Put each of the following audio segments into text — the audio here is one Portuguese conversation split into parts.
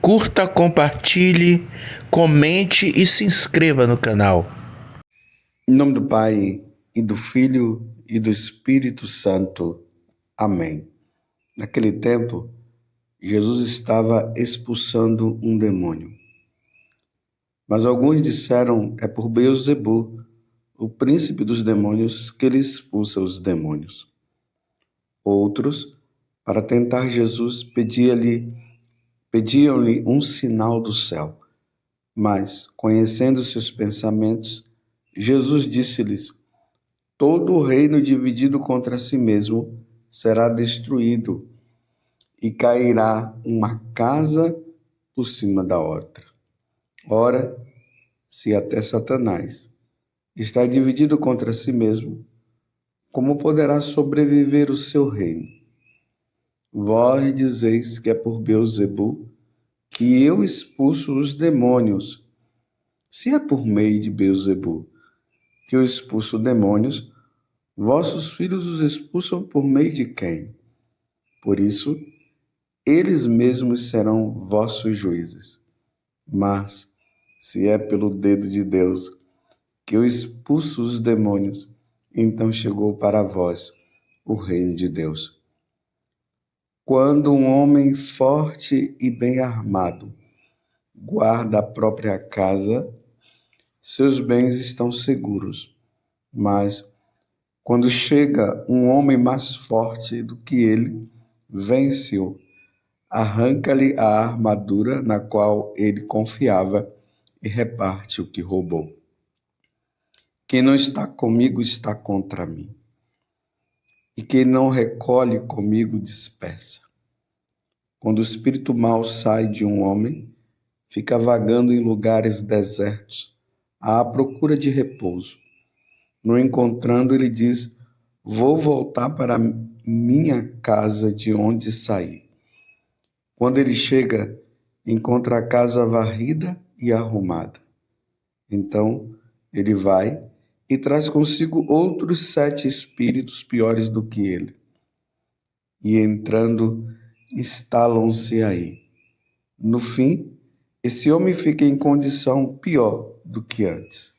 Curta, compartilhe, comente e se inscreva no canal. Em nome do Pai, e do Filho, e do Espírito Santo. Amém. Naquele tempo, Jesus estava expulsando um demônio. Mas alguns disseram, é por Beelzebu, o príncipe dos demônios, que ele expulsa os demônios. Outros, para tentar Jesus, pediam-lhe um sinal do céu. Mas, conhecendo seus pensamentos, Jesus disse-lhes: todo reino dividido contra si mesmo será destruído, e cairá uma casa por cima da outra. Ora, se até Satanás está dividido contra si mesmo, como poderá sobreviver o seu reino? Vós dizeis que é por Beelzebu que eu expulso os demônios. Se é por meio de Beelzebu que eu expulso demônios, vossos filhos os expulsam por meio de quem? Por isso, eles mesmos serão vossos juízes. Mas, se é pelo dedo de Deus que eu expulso os demônios, então chegou para vós o reino de Deus. Quando um homem forte e bem armado guarda a própria casa, seus bens estão seguros. Mas, quando chega um homem mais forte do que ele, vence-o, arranca-lhe a armadura na qual ele confiava e reparte o que roubou. Quem não está comigo está contra mim, e quem não recolhe comigo dispersa. Quando o espírito mau sai de um homem, fica vagando em lugares desertos, à procura de repouso. No encontrando, ele diz: vou voltar para minha casa de onde saí. Quando ele chega, encontra a casa varrida e arrumada. Então, ele vai e traz consigo outros 7 espíritos piores do que ele. E entrando, instalam-se aí. No fim, esse homem fica em condição pior do que antes.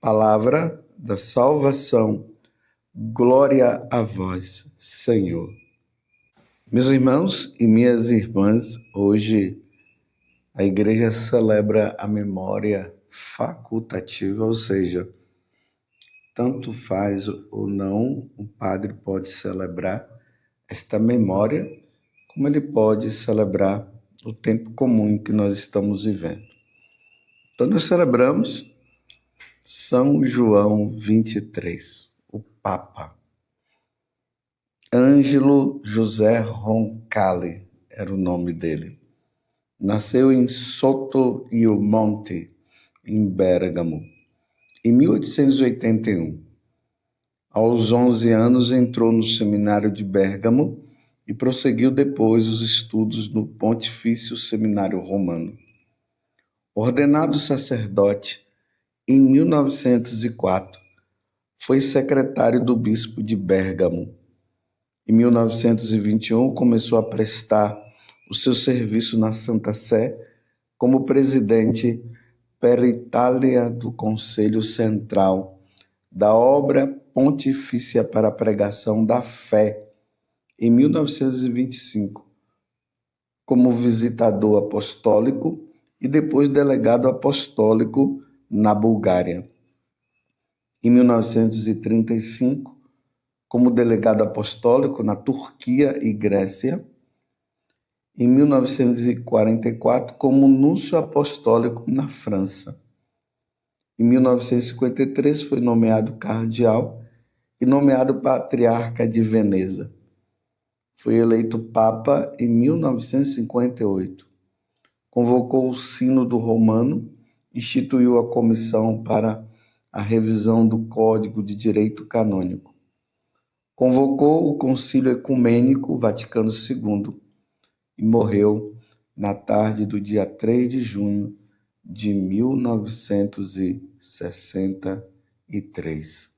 Palavra da salvação. Glória a vós, Senhor. Meus irmãos e minhas irmãs, hoje a igreja celebra a memória facultativa, ou seja, tanto faz ou não, o padre pode celebrar esta memória, como ele pode celebrar o tempo comum em que nós estamos vivendo. Então, nós celebramos São João 23, o Papa. Ângelo José Roncalli era o nome dele. Nasceu em Sottomonte, em Bérgamo, em 1881. Aos 11 anos entrou no seminário de Bérgamo e prosseguiu depois os estudos no Pontifício Seminário Romano. Ordenado sacerdote em 1904, foi secretário do bispo de Bérgamo. Em 1921, começou a prestar o seu serviço na Santa Sé como presidente per Italia do Conselho Central da Obra Pontifícia para a Pregação da Fé, em 1925, como visitador apostólico e depois delegado apostólico na Bulgária. Em 1935, como delegado apostólico na Turquia e Grécia. Em 1944, como núncio apostólico na França. Em 1953, foi nomeado cardeal e nomeado patriarca de Veneza. Foi eleito papa em 1958. Convocou o Sínodo Romano, instituiu a comissão para a revisão do Código de Direito Canônico. Convocou o Concílio Ecumênico Vaticano II e morreu na tarde do dia 3 de junho de 1963.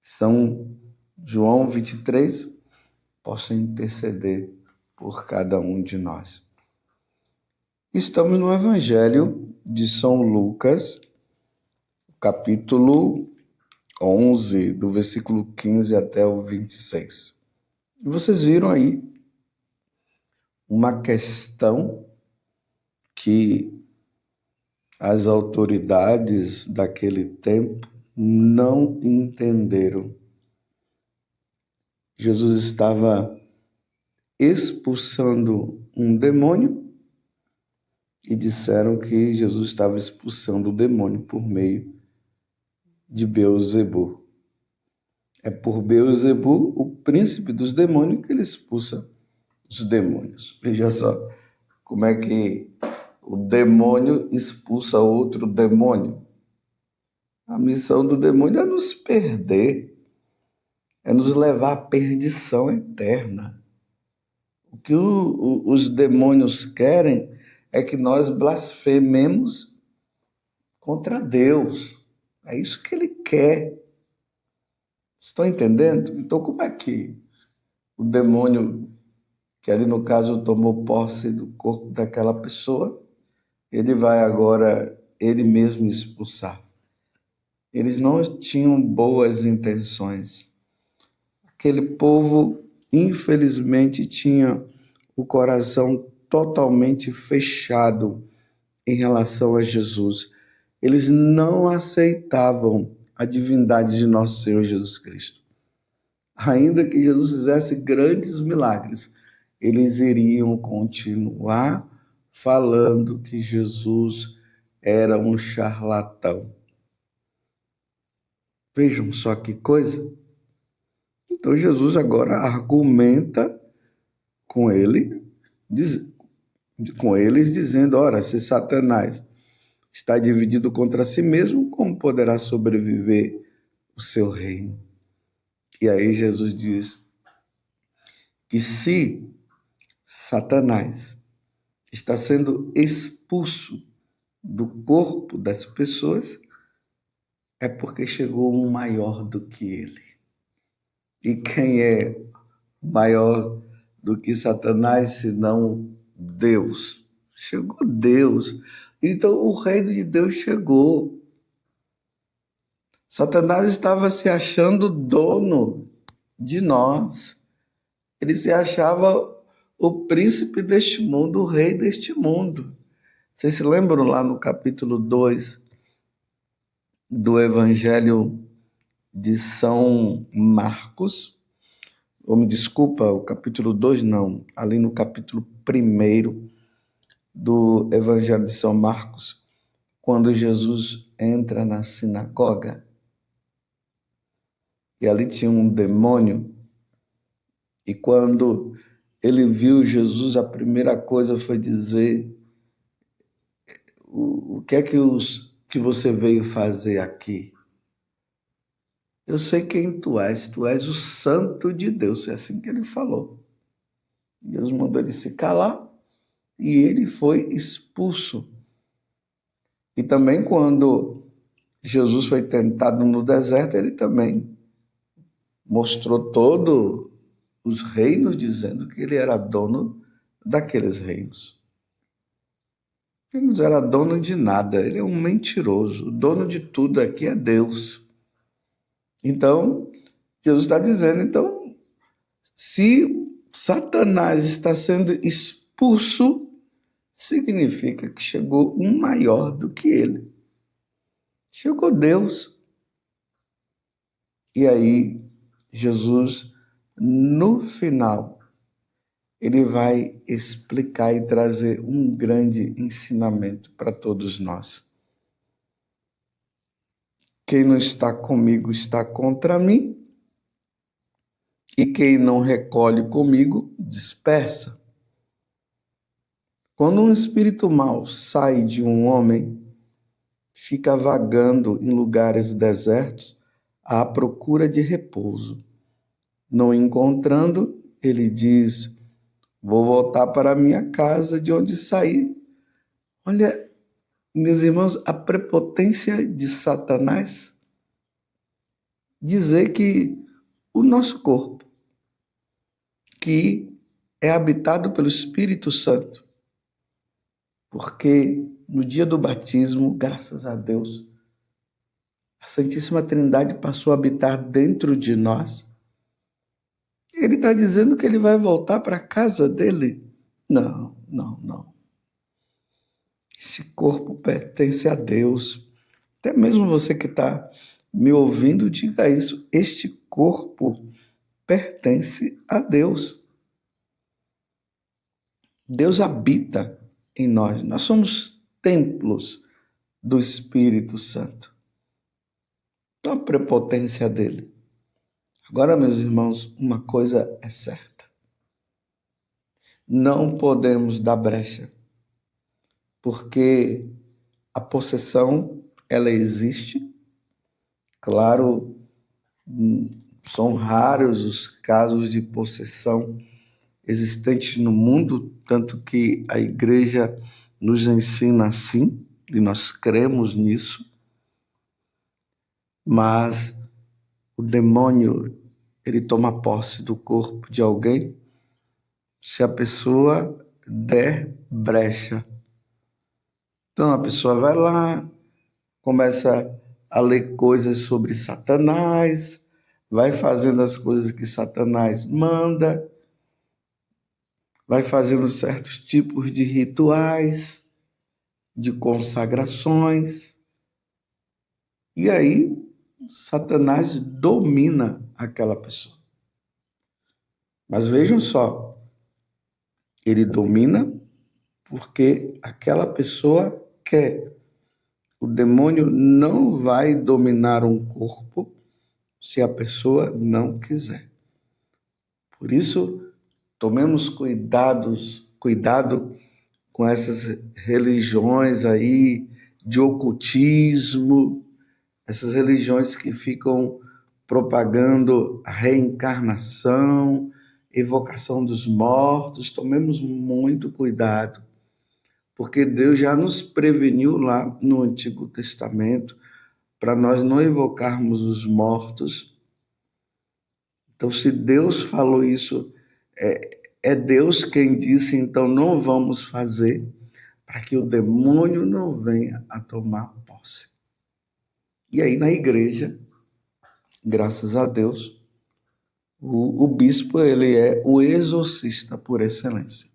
São João 23 possa interceder por cada um de nós. Estamos no Evangelho de São Lucas, capítulo 11, do versículo 15 até o 26. E vocês viram aí uma questão que as autoridades daquele tempo não entenderam. Jesus estava expulsando um demônio e disseram que Jesus estava expulsando o demônio por meio de Beelzebu. É por Beelzebu, o príncipe dos demônios, que ele expulsa os demônios. Veja só como é que o demônio expulsa outro demônio. A missão do demônio é nos perder, é nos levar à perdição eterna. O que os demônios querem é que nós blasfememos contra Deus. É isso que ele quer. Estão entendendo? Então, como é que o demônio, que ali no caso tomou posse do corpo daquela pessoa, ele vai agora ele mesmo expulsar? Eles não tinham boas intenções. Aquele povo, infelizmente, tinha o coração totalmente fechado em relação a Jesus. Eles não aceitavam a divindade de nosso Senhor Jesus Cristo. Ainda que Jesus fizesse grandes milagres, eles iriam continuar falando que Jesus era um charlatão. Vejam só que coisa. Então Jesus agora argumenta com eles, dizendo: ora, se Satanás está dividido contra si mesmo, como poderá sobreviver o seu reino? E aí Jesus diz que se Satanás está sendo expulso do corpo das pessoas, é porque chegou um maior do que ele. E quem é maior do que Satanás, senão Deus? Chegou Deus. Então o reino de Deus chegou. Satanás estava se achando dono de nós. Ele se achava o príncipe deste mundo, o rei deste mundo. Vocês se lembram lá no capítulo 2 do Evangelho de São Marcos? Ou me desculpa, o capítulo 2 não, ali no capítulo 1 do Evangelho de São Marcos, quando Jesus entra na sinagoga, e ali tinha um demônio, e quando ele viu Jesus, a primeira coisa foi dizer: o que é que você veio fazer aqui? Eu sei quem tu és o Santo de Deus. É assim que ele falou. Deus mandou ele se calar e ele foi expulso. E também quando Jesus foi tentado no deserto, ele também mostrou todos os reinos, dizendo que ele era dono daqueles reinos. Ele não era dono de nada, ele é um mentiroso. O dono de tudo aqui é Deus. Então, Jesus está dizendo, então, se Satanás está sendo expulso, significa que chegou um maior do que ele. Chegou Deus. E aí, Jesus, no final, ele vai explicar e trazer um grande ensinamento para todos nós. Quem não está comigo está contra mim, e quem não recolhe comigo dispersa. Quando um espírito mau sai de um homem, fica vagando em lugares desertos à procura de repouso. Não encontrando, ele diz: vou voltar para a minha casa de onde saí. Olha, meus irmãos, a prepotência de Satanás dizer que o nosso corpo, que é habitado pelo Espírito Santo, porque no dia do batismo, graças a Deus, a Santíssima Trindade passou a habitar dentro de nós. Ele está dizendo que ele vai voltar para a casa dele? Não, não, não. Esse corpo pertence a Deus. Até mesmo você que está me ouvindo, diga isso. Este corpo pertence a Deus. Deus habita em nós. Nós somos templos do Espírito Santo. Então, a prepotência dele. Agora, meus irmãos, uma coisa é certa. Não podemos dar brecha, porque a possessão, ela existe. Claro, são raros os casos de possessão existentes no mundo, tanto que a igreja nos ensina assim, e nós cremos nisso. Mas o demônio, ele toma posse do corpo de alguém se a pessoa der brecha. Então a pessoa vai lá, começa a ler coisas sobre Satanás, vai fazendo as coisas que Satanás manda, vai fazendo certos tipos de rituais, de consagrações, e aí Satanás domina aquela pessoa. Mas vejam só, ele domina porque aquela pessoa quer. O demônio não vai dominar um corpo se a pessoa não quiser. Por isso, tomemos cuidado com essas religiões aí de ocultismo, essas religiões que ficam propagando a reencarnação, evocação dos mortos. Tomemos muito cuidado, porque Deus já nos preveniu lá no Antigo Testamento para nós não evocarmos os mortos. Então, se Deus falou isso, é Deus quem disse, então não vamos fazer, para que o demônio não venha a tomar posse. E aí na igreja, graças a Deus, o bispo, ele é o exorcista por excelência.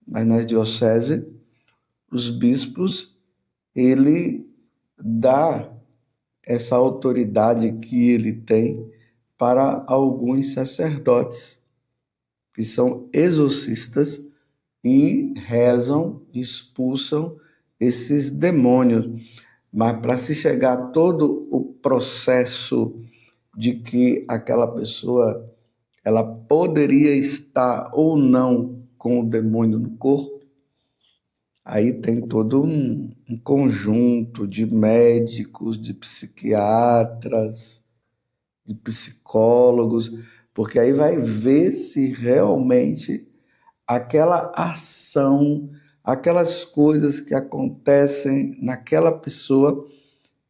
Mas na diocese, os bispos, ele dá essa autoridade que ele tem para alguns sacerdotes, que são exorcistas e rezam, expulsam esses demônios. Mas para se chegar a todo o processo de que aquela pessoa ela poderia estar ou não com o demônio no corpo, aí tem todo um conjunto de médicos, de psiquiatras, de psicólogos, porque aí vai ver se realmente aquela ação, aquelas coisas que acontecem naquela pessoa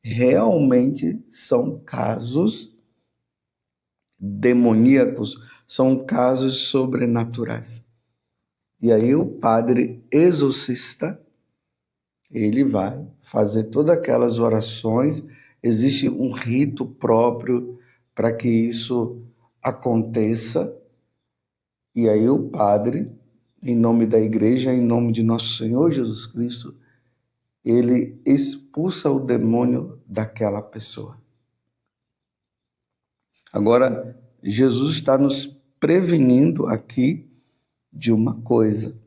realmente são casos demoníacos, são casos sobrenaturais. E aí o padre exorcista, ele vai fazer todas aquelas orações, existe um rito próprio para que isso aconteça, e aí o padre, em nome da igreja, em nome de nosso Senhor Jesus Cristo, ele expulsa o demônio daquela pessoa. Agora, Jesus está nos prevenindo aqui de uma coisa.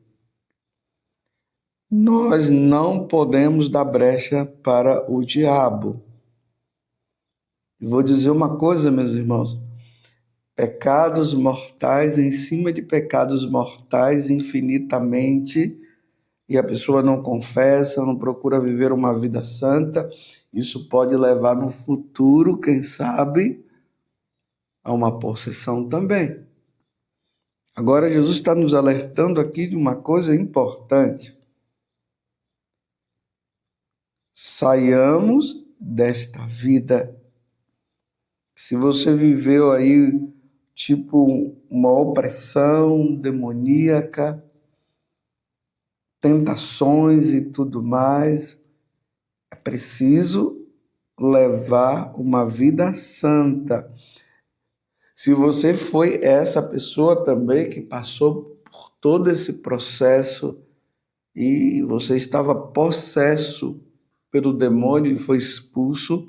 Nós não podemos dar brecha para o diabo. Vou dizer uma coisa, meus irmãos. Pecados mortais em cima de pecados mortais infinitamente, e a pessoa não confessa, não procura viver uma vida santa, isso pode levar no futuro, quem sabe, a uma possessão também. Agora, Jesus está nos alertando aqui de uma coisa importante. Saiamos desta vida. Se você viveu aí, tipo, uma opressão demoníaca, tentações e tudo mais. É preciso levar uma vida santa. Se você foi essa pessoa também que passou por todo esse processo e você estava possesso pelo demônio e foi expulso,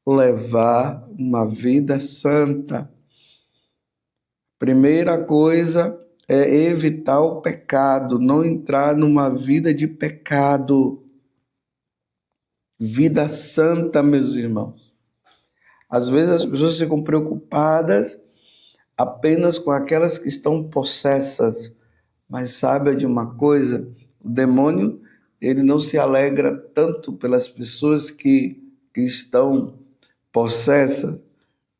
levar uma vida santa. Primeira coisa é evitar o pecado, não entrar numa vida de pecado. Vida santa, meus irmãos. Às vezes as pessoas ficam preocupadas apenas com aquelas que estão possessas, mas saiba de uma coisa, o demônio, ele não se alegra tanto pelas pessoas que estão possessas,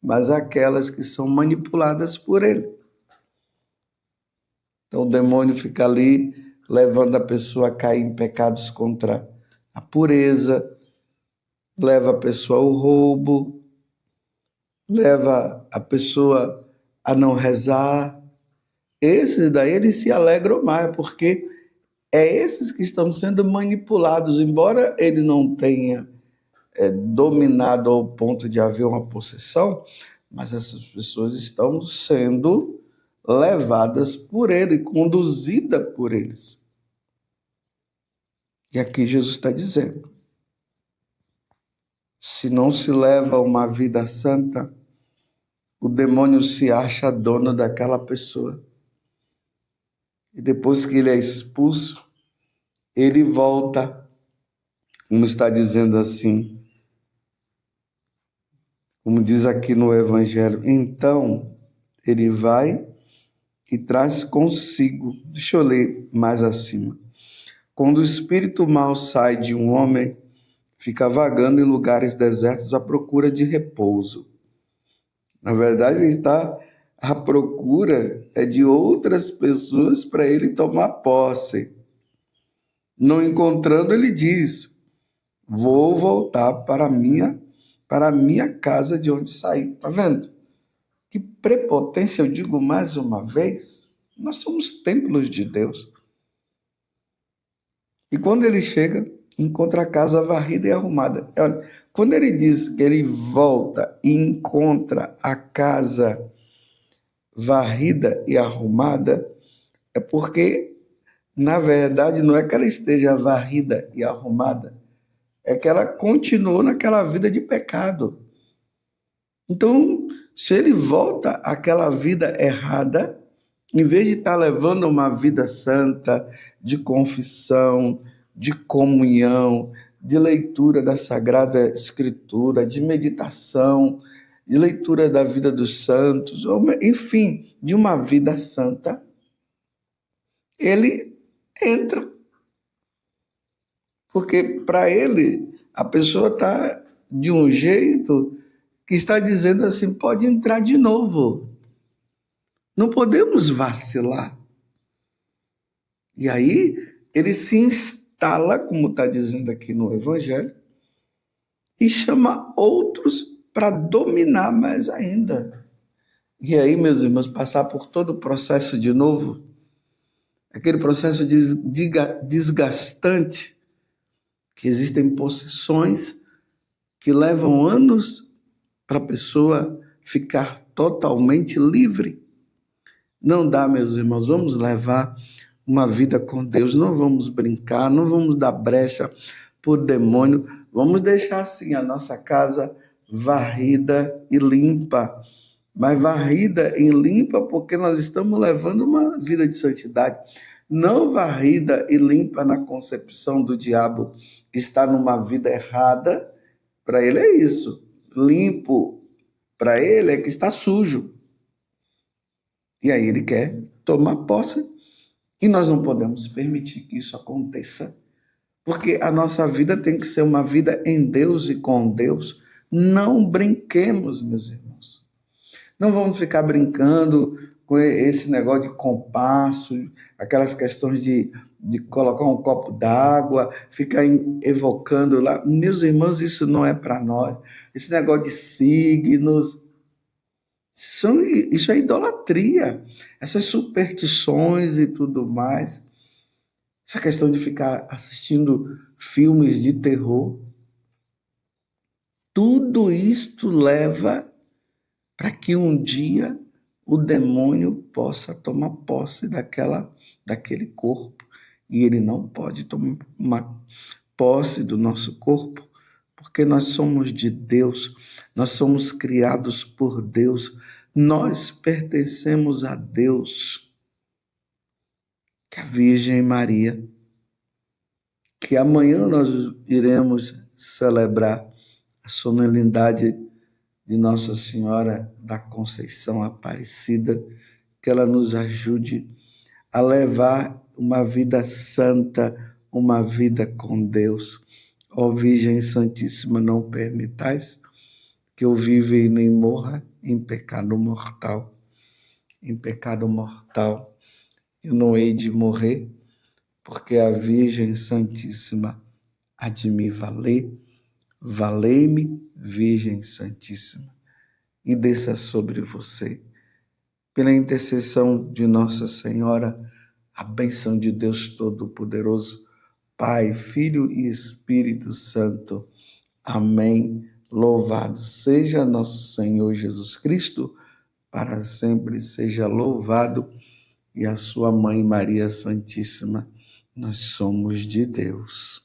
mas aquelas que são manipuladas por ele. Então o demônio fica ali levando a pessoa a cair em pecados contra a pureza, leva a pessoa ao roubo, leva a pessoa a não rezar. Esses daí eles se alegram mais, porque é esses que estão sendo manipulados, embora ele não tenha dominado ao ponto de haver uma possessão, mas essas pessoas estão sendo levadas por ele, conduzidas por eles. E aqui Jesus está dizendo, se não se leva uma vida santa, o demônio se acha dono daquela pessoa. E depois que ele é expulso, ele volta, como está dizendo assim, como diz aqui no Evangelho, então ele vai e traz consigo, deixa eu ler mais acima, quando o espírito mau sai de um homem, fica vagando em lugares desertos à procura de repouso. Na verdade, ele está à procura de outras pessoas para ele tomar posse. Não encontrando, ele diz, vou voltar para a minha casa de onde saí. Está vendo? Que prepotência, eu digo mais uma vez, nós somos templos de Deus. E quando ele chega, encontra a casa varrida e arrumada. Olha, quando ele diz que ele volta e encontra a casa varrida e arrumada, é porque, na verdade, não é que ela esteja varrida e arrumada, é que ela continuou naquela vida de pecado. Então, se ele volta àquela vida errada, em vez de estar levando uma vida santa, de confissão, de comunhão, de leitura da Sagrada Escritura, de meditação, de leitura da vida dos santos, enfim, de uma vida santa, ele entra. Porque para ele, a pessoa está de um jeito que está dizendo assim, pode entrar de novo. Não podemos vacilar. E aí, ele se instala, como está dizendo aqui no Evangelho, e chama outros para dominar mais ainda. E aí, meus irmãos, passar por todo o processo de novo, aquele processo desgastante, que existem possessões que levam anos para a pessoa ficar totalmente livre. Não dá, meus irmãos, vamos levar uma vida com Deus, não vamos brincar, não vamos dar brecha por demônio, vamos deixar assim a nossa casa varrida e limpa, mas varrida e limpa porque nós estamos levando uma vida de santidade, não varrida e limpa na concepção do diabo, que está numa vida errada. Para ele é isso, limpo para ele é que está sujo. E aí ele quer tomar posse. E nós não podemos permitir que isso aconteça. Porque a nossa vida tem que ser uma vida em Deus e com Deus. Não brinquemos, meus irmãos. Não vamos ficar brincando com esse negócio de compasso, aquelas questões de colocar um copo d'água, ficar evocando lá. Meus irmãos, isso não é para nós. Esse negócio de signos, isso é idolatria. Essas superstições e tudo mais. essa questão de ficar assistindo filmes de terror, tudo isto leva para que um dia o demônio possa tomar posse daquele corpo. E ele não pode tomar posse do nosso corpo, porque nós somos de Deus, nós somos criados por Deus, nós pertencemos a Deus. Que a Virgem Maria, que amanhã nós iremos celebrar a solenidade de Nossa Senhora da Conceição Aparecida, que ela nos ajude a levar uma vida santa, uma vida com Deus. Ó Virgem Santíssima, não permitais que eu viva e nem morra em pecado mortal. Em pecado mortal eu não hei de morrer, porque a Virgem Santíssima há de me valer. Valei-me, Virgem Santíssima, e desça sobre você, pela intercessão de Nossa Senhora, a bênção de Deus Todo-Poderoso, Pai, Filho e Espírito Santo. Amém. Louvado seja nosso Senhor Jesus Cristo, para sempre seja louvado, e a sua Mãe Maria Santíssima. Nós somos de Deus.